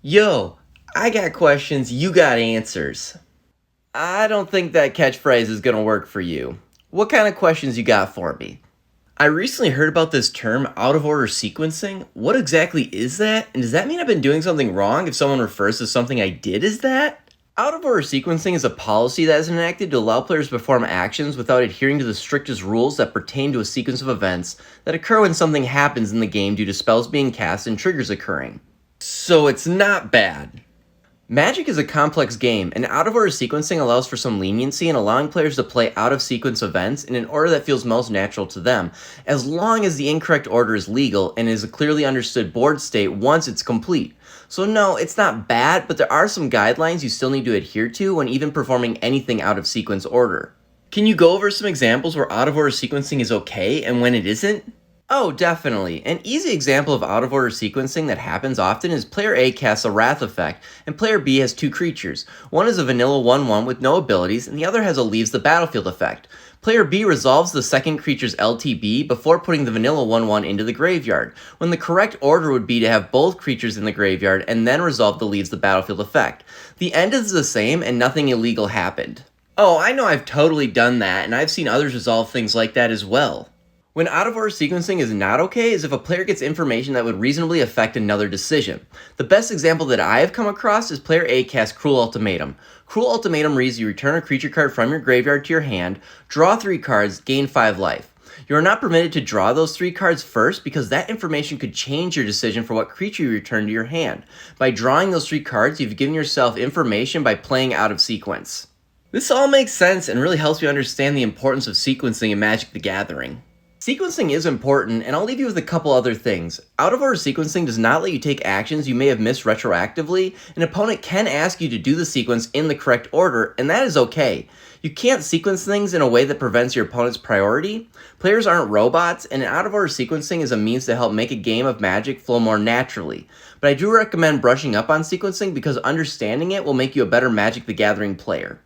Yo, I got questions, you got answers. I don't think that catchphrase is gonna work for you. What kind of questions you got for me? I recently heard about this term out of order sequencing. What exactly is that? And does that mean I've been doing something wrong if someone refers to something I did as that? Out of order sequencing is a policy that is enacted to allow players to perform actions without adhering to the strictest rules that pertain to a sequence of events that occur when something happens in the game due to spells being cast and triggers occurring. So it's not bad. Magic is a complex game, and out-of-order sequencing allows for some leniency in allowing players to play out-of-sequence events in an order that feels most natural to them, as long as the incorrect order is legal and is a clearly understood board state once it's complete. So no, it's not bad, but there are some guidelines you still need to adhere to when even performing anything out-of-sequence order. Can you go over some examples where out-of-order sequencing is okay and when it isn't? Oh, definitely. An easy example of out-of-order sequencing that happens often is player A casts a Wrath effect, and player B has two creatures. One is a vanilla 1/1 with no abilities, and the other has a Leaves the Battlefield effect. Player B resolves the second creature's LTB before putting the vanilla 1/1 into the graveyard, when the correct order would be to have both creatures in the graveyard and then resolve the Leaves the Battlefield effect. The end is the same, and nothing illegal happened. Oh, I know I've totally done that, and I've seen others resolve things like that as well. When out-of-order sequencing is not okay is if a player gets information that would reasonably affect another decision. The best example that I have come across is player A casts Cruel Ultimatum. Cruel Ultimatum reads you return a creature card from your graveyard to your hand, draw 3 cards, gain 5 life. You are not permitted to draw those 3 cards first because that information could change your decision for what creature you return to your hand. By drawing those 3 cards, you've given yourself information by playing out of sequence. This all makes sense and really helps you understand the importance of sequencing in Magic the Gathering. Sequencing is important, and I'll leave you with a couple other things. Out-of-order sequencing does not let you take actions you may have missed retroactively. An opponent can ask you to do the sequence in the correct order, and that is okay. You can't sequence things in a way that prevents your opponent's priority. Players aren't robots, and out-of-order sequencing is a means to help make a game of Magic flow more naturally. But I do recommend brushing up on sequencing because understanding it will make you a better Magic the Gathering player.